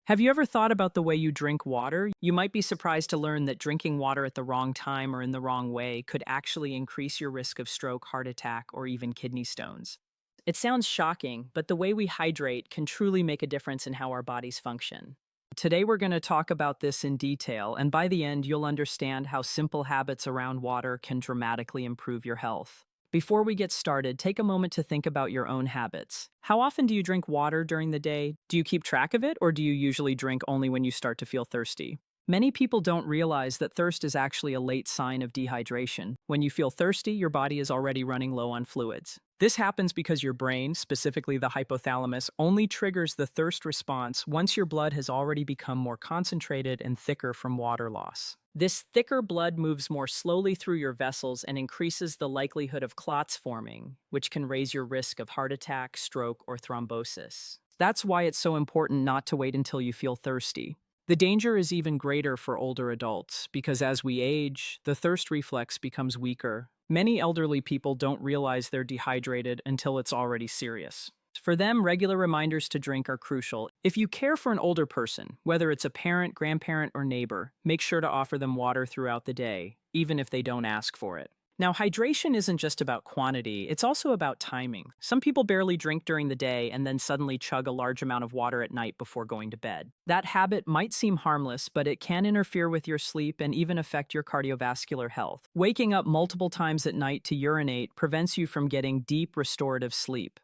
Have you ever thought about the way you drink water? You might be surprised to learn that drinking water at the wrong time or in the wrong way could actually increase your risk of stroke, heart attack, or even kidney stones. It sounds shocking, but the way we hydrate can truly make a difference in how our bodies function. Today, we're going to talk about this in detail, and by the end, you'll understand how simple habits around water can dramatically improve your health. Before we get started, take a moment to think about your own habits. How often do you drink water during the day? Do you keep track of it, or do you usually drink only when you start to feel thirsty? Many people don't realize that thirst is actually a late sign of dehydration. When you feel thirsty, your body is already running low on fluids. This happens because your brain, specifically the hypothalamus, only triggers the thirst response once your blood has already become more concentrated and thicker from water loss. This thicker blood moves more slowly through your vessels and increases the likelihood of clots forming, which can raise your risk of heart attack, stroke, or thrombosis. That's why it's so important not to wait until you feel thirsty. The danger is even greater for older adults because as we age, the thirst reflex becomes weaker. Many elderly people don't realize they're dehydrated until it's already serious. For them, regular reminders to drink are crucial. If you care for an older person, whether it's a parent, grandparent, or neighbor, make sure to offer them water throughout the day, even if they don't ask for it. Now, hydration isn't just about quantity, it's also about timing. Some people barely drink during the day and then suddenly chug a large amount of water at night before going to bed. That habit might seem harmless, but it can interfere with your sleep and even affect your cardiovascular health. Waking up multiple times at night to urinate prevents you from getting deep restorative sleep.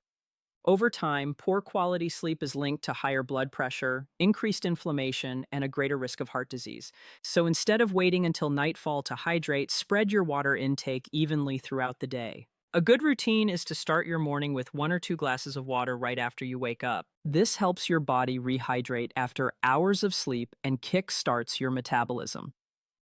Over time, poor quality sleep is linked to higher blood pressure, increased inflammation, and a greater risk of heart disease. So instead of waiting until nightfall to hydrate, spread your water intake evenly throughout the day. A good routine is to start your morning with 1 or 2 glasses of water right after you wake up. This helps your body rehydrate after hours of sleep and kick-starts your metabolism.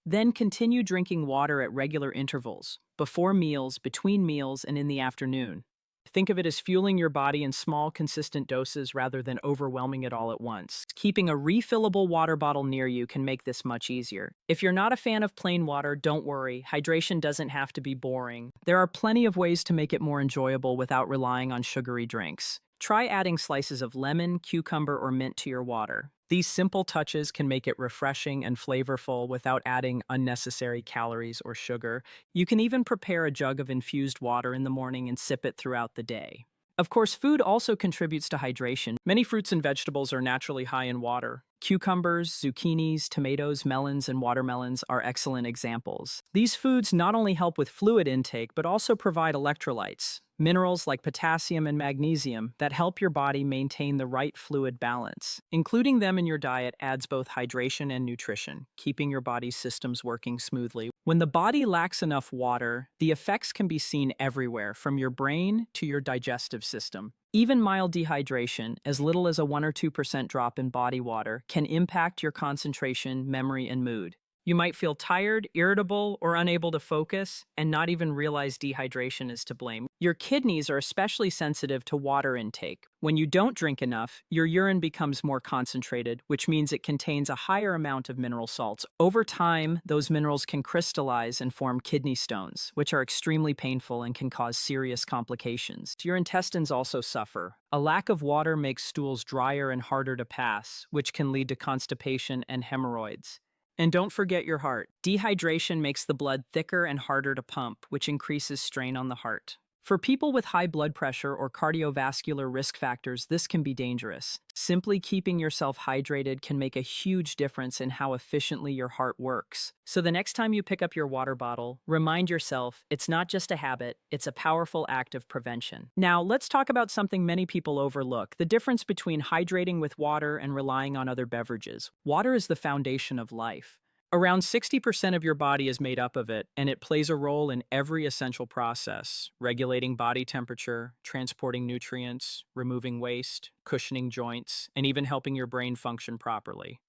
Then continue drinking water at regular intervals, before meals, between meals, and in the afternoon. Think of it as fueling your body in small, consistent doses rather than overwhelming it all at once. Keeping a refillable water bottle near you can make this much easier. If you're not a fan of plain water, don't worry. Hydration doesn't have to be boring. There are plenty of ways to make it more enjoyable without relying on sugary drinks. Try adding slices of lemon, cucumber, or mint to your water. These simple touches can make it refreshing and flavorful without adding unnecessary calories or sugar. You can even prepare a jug of infused water in the morning and sip it throughout the day. Of course, food also contributes to hydration. Many fruits and vegetables are naturally high in water. Cucumbers, zucchinis, tomatoes, melons, and watermelons are excellent examples. These foods not only help with fluid intake, but also provide electrolytes, minerals like potassium and magnesium that help your body maintain the right fluid balance. Including them in your diet adds both hydration and nutrition, keeping your body's systems working smoothly. When the body lacks enough water, the effects can be seen everywhere, from your brain to your digestive system. Even mild dehydration, as little as a 1 or 2% drop in body water, can impact your concentration, memory, and mood. You might feel tired, irritable, or unable to focus, and not even realize dehydration is to blame. Your kidneys are especially sensitive to water intake. When you don't drink enough, your urine becomes more concentrated, which means it contains a higher amount of mineral salts. Over time, those minerals can crystallize and form kidney stones, which are extremely painful and can cause serious complications. Your intestines also suffer. A lack of water makes stools drier and harder to pass, which can lead to constipation and hemorrhoids. And don't forget your heart. Dehydration makes the blood thicker and harder to pump, which increases strain on the heart. For people with high blood pressure or cardiovascular risk factors, this can be dangerous. Simply keeping yourself hydrated can make a huge difference in how efficiently your heart works. So the next time you pick up your water bottle, remind yourself it's not just a habit, it's a powerful act of prevention. Now, let's talk about something many people overlook: the difference between hydrating with water and relying on other beverages. Water is the foundation of life. Around 60% of your body is made up of it, and it plays a role in every essential process: regulating body temperature, transporting nutrients, removing waste, cushioning joints, and even helping your brain function properly.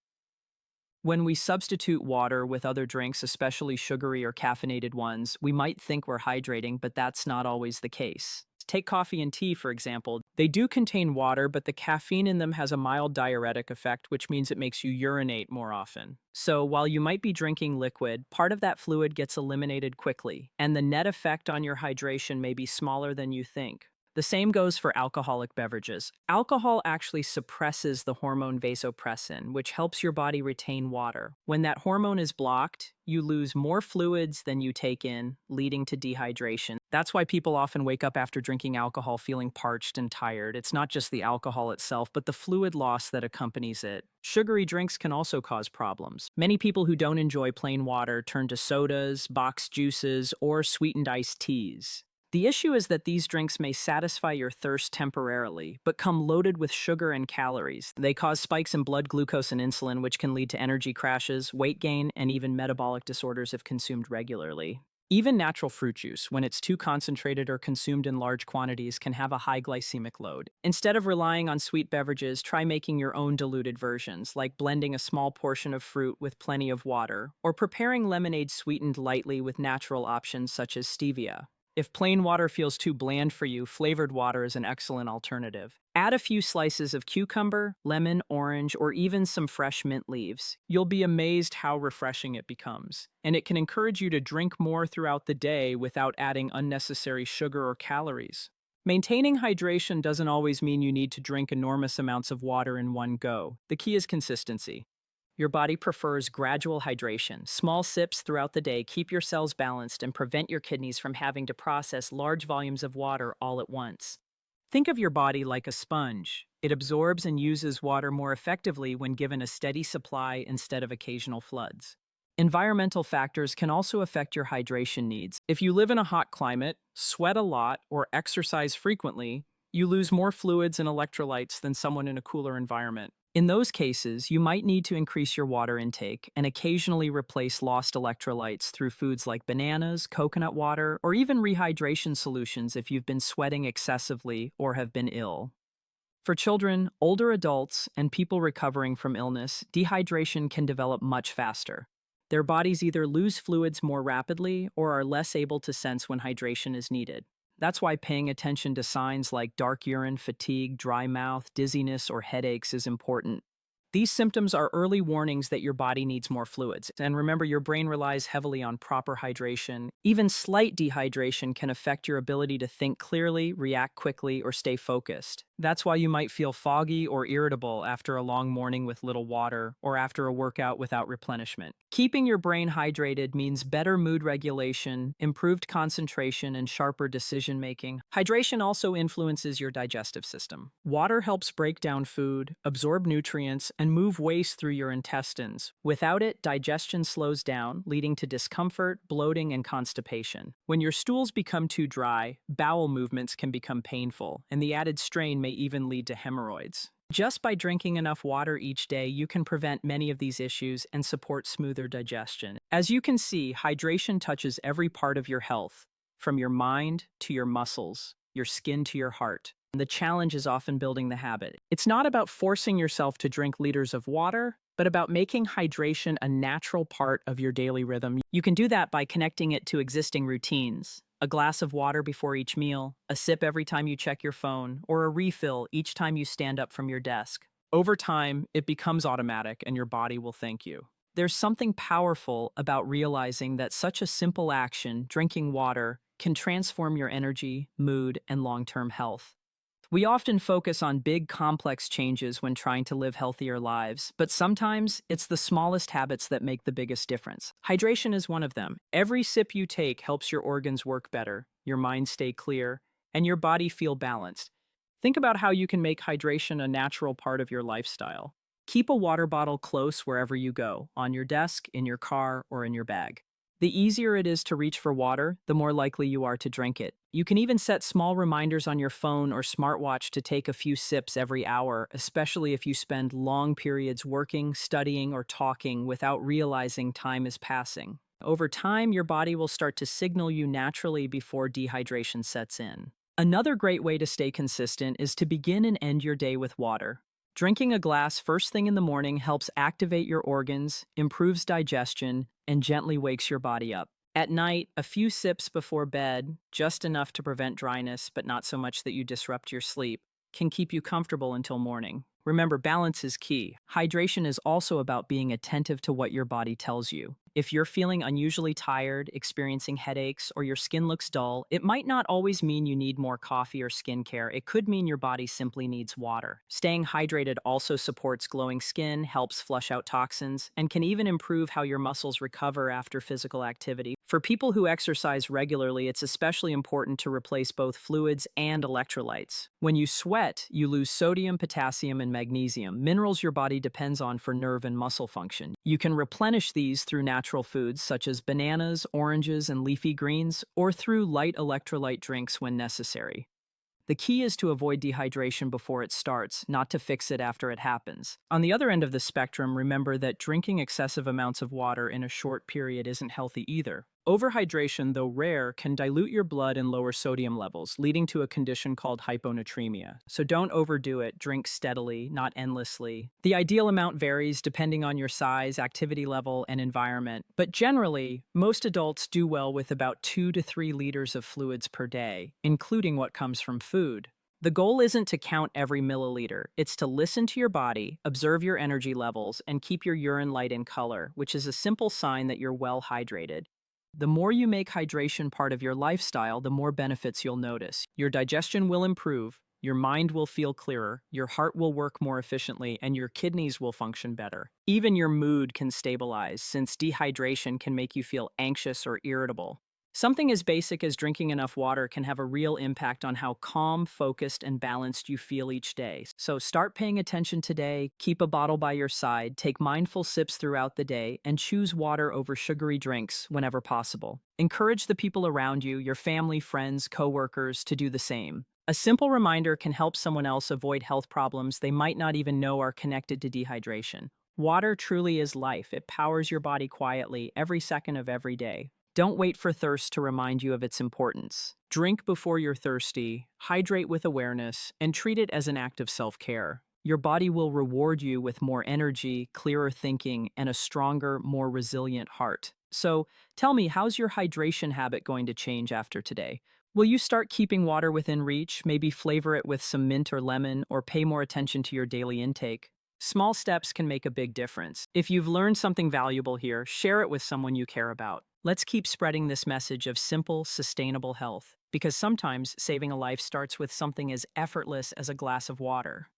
When we substitute water with other drinks, especially sugary or caffeinated ones, we might think we're hydrating, but that's not always the case. Take coffee and tea, for example. They do contain water, but the caffeine in them has a mild diuretic effect, which means it makes you urinate more often. So while you might be drinking liquid, part of that fluid gets eliminated quickly, and the net effect on your hydration may be smaller than you think. The same goes for alcoholic beverages. Alcohol actually suppresses the hormone vasopressin, which helps your body retain water. When that hormone is blocked, you lose more fluids than you take in, leading to dehydration. That's why people often wake up after drinking alcohol feeling parched and tired. It's not just the alcohol itself, but the fluid loss that accompanies it. Sugary drinks can also cause problems. Many people who don't enjoy plain water turn to sodas, boxed juices, or sweetened iced teas. The issue is that these drinks may satisfy your thirst temporarily, but come loaded with sugar and calories. They cause spikes in blood glucose and insulin, which can lead to energy crashes, weight gain, and even metabolic disorders if consumed regularly. Even natural fruit juice, when it's too concentrated or consumed in large quantities, can have a high glycemic load. Instead of relying on sweet beverages, try making your own diluted versions, like blending a small portion of fruit with plenty of water, or preparing lemonade sweetened lightly with natural options such as stevia. If plain water feels too bland for you, flavored water is an excellent alternative. Add a few slices of cucumber, lemon, orange, or even some fresh mint leaves. You'll be amazed how refreshing it becomes. And it can encourage you to drink more throughout the day without adding unnecessary sugar or calories. Maintaining hydration doesn't always mean you need to drink enormous amounts of water in one go. The key is consistency. Your body prefers gradual hydration. Small sips throughout the day keep your cells balanced and prevent your kidneys from having to process large volumes of water all at once. Think of your body like a sponge. It absorbs and uses water more effectively when given a steady supply instead of occasional floods. Environmental factors can also affect your hydration needs. If you live in a hot climate, sweat a lot, or exercise frequently, you lose more fluids and electrolytes than someone in a cooler environment. In those cases, you might need to increase your water intake and occasionally replace lost electrolytes through foods like bananas, coconut water, or even rehydration solutions if you've been sweating excessively or have been ill. For children, older adults, and people recovering from illness, dehydration can develop much faster. Their bodies either lose fluids more rapidly or are less able to sense when hydration is needed. That's why paying attention to signs like dark urine, fatigue, dry mouth, dizziness, or headaches is important. These symptoms are early warnings that your body needs more fluids. And remember, your brain relies heavily on proper hydration. Even slight dehydration can affect your ability to think clearly, react quickly, or stay focused. That's why you might feel foggy or irritable after a long morning with little water, or after a workout without replenishment. Keeping your brain hydrated means better mood regulation, improved concentration, and sharper decision-making. Hydration also influences your digestive system. Water helps break down food, absorb nutrients, and move waste through your intestines. Without it, digestion slows down, leading to discomfort, bloating, and constipation. When your stools become too dry, bowel movements can become painful, and the added strain may even lead to hemorrhoids. Just by drinking enough water each day, you can prevent many of these issues and support smoother digestion. As you can see, hydration touches every part of your health, from your mind to your muscles, your skin to your heart. The challenge is often building the habit. It's not about forcing yourself to drink liters of water, but about making hydration a natural part of your daily rhythm. You can do that by connecting it to existing routines. A glass of water before each meal, a sip every time you check your phone, or a refill each time you stand up from your desk. Over time, it becomes automatic and your body will thank you. There's something powerful about realizing that such a simple action, drinking water, can transform your energy, mood, and long-term health. We often focus on big, complex changes when trying to live healthier lives, but sometimes it's the smallest habits that make the biggest difference. Hydration is one of them. Every sip you take helps your organs work better, your mind stay clear, and your body feel balanced. Think about how you can make hydration a natural part of your lifestyle. Keep a water bottle close wherever you go, on your desk, in your car, or in your bag. The easier it is to reach for water, the more likely you are to drink it. You can even set small reminders on your phone or smartwatch to take a few sips every hour, especially if you spend long periods working, studying, or talking without realizing time is passing. Over time, your body will start to signal you naturally before dehydration sets in. Another great way to stay consistent is to begin and end your day with water. Drinking a glass first thing in the morning helps activate your organs, improves digestion, and gently wakes your body up. At night, a few sips before bed, just enough to prevent dryness but not so much that you disrupt your sleep, can keep you comfortable until morning. Remember, balance is key. Hydration is also about being attentive to what your body tells you. If you're feeling unusually tired, experiencing headaches, or your skin looks dull, it might not always mean you need more coffee or skincare. It could mean your body simply needs water. Staying hydrated also supports glowing skin, helps flush out toxins, and can even improve how your muscles recover after physical activity. For people who exercise regularly, it's especially important to replace both fluids and electrolytes. When you sweat, you lose sodium, potassium, and magnesium, minerals your body depends on for nerve and muscle function. You can replenish these through natural foods such as bananas, oranges, and leafy greens, or through light electrolyte drinks when necessary. The key is to avoid dehydration before it starts, not to fix it after it happens. On the other end of the spectrum, remember that drinking excessive amounts of water in a short period isn't healthy either. Overhydration, though rare, can dilute your blood and lower sodium levels, leading to a condition called hyponatremia. So don't overdo it. Drink steadily, not endlessly. The ideal amount varies depending on your size, activity level, and environment. But generally, most adults do well with about 2 to 3 liters of fluids per day, including what comes from food. The goal isn't to count every milliliter, it's to listen to your body, observe your energy levels, and keep your urine light in color, which is a simple sign that you're well hydrated. The more you make hydration part of your lifestyle, the more benefits you'll notice. Your digestion will improve, your mind will feel clearer, your heart will work more efficiently, and your kidneys will function better. Even your mood can stabilize, since dehydration can make you feel anxious or irritable. Something as basic as drinking enough water can have a real impact on how calm, focused, and balanced you feel each day. So start paying attention today, keep a bottle by your side, take mindful sips throughout the day, and choose water over sugary drinks whenever possible. Encourage the people around you, your family, friends, coworkers, to do the same. A simple reminder can help someone else avoid health problems they might not even know are connected to dehydration. Water truly is life. It powers your body quietly every second of every day. Don't wait for thirst to remind you of its importance. Drink before you're thirsty, hydrate with awareness, and treat it as an act of self-care. Your body will reward you with more energy, clearer thinking, and a stronger, more resilient heart. So, tell me, how's your hydration habit going to change after today? Will you start keeping water within reach, maybe flavor it with some mint or lemon, or pay more attention to your daily intake? Small steps can make a big difference. If you've learned something valuable here, share it with someone you care about. Let's keep spreading this message of simple, sustainable health, because sometimes saving a life starts with something as effortless as a glass of water.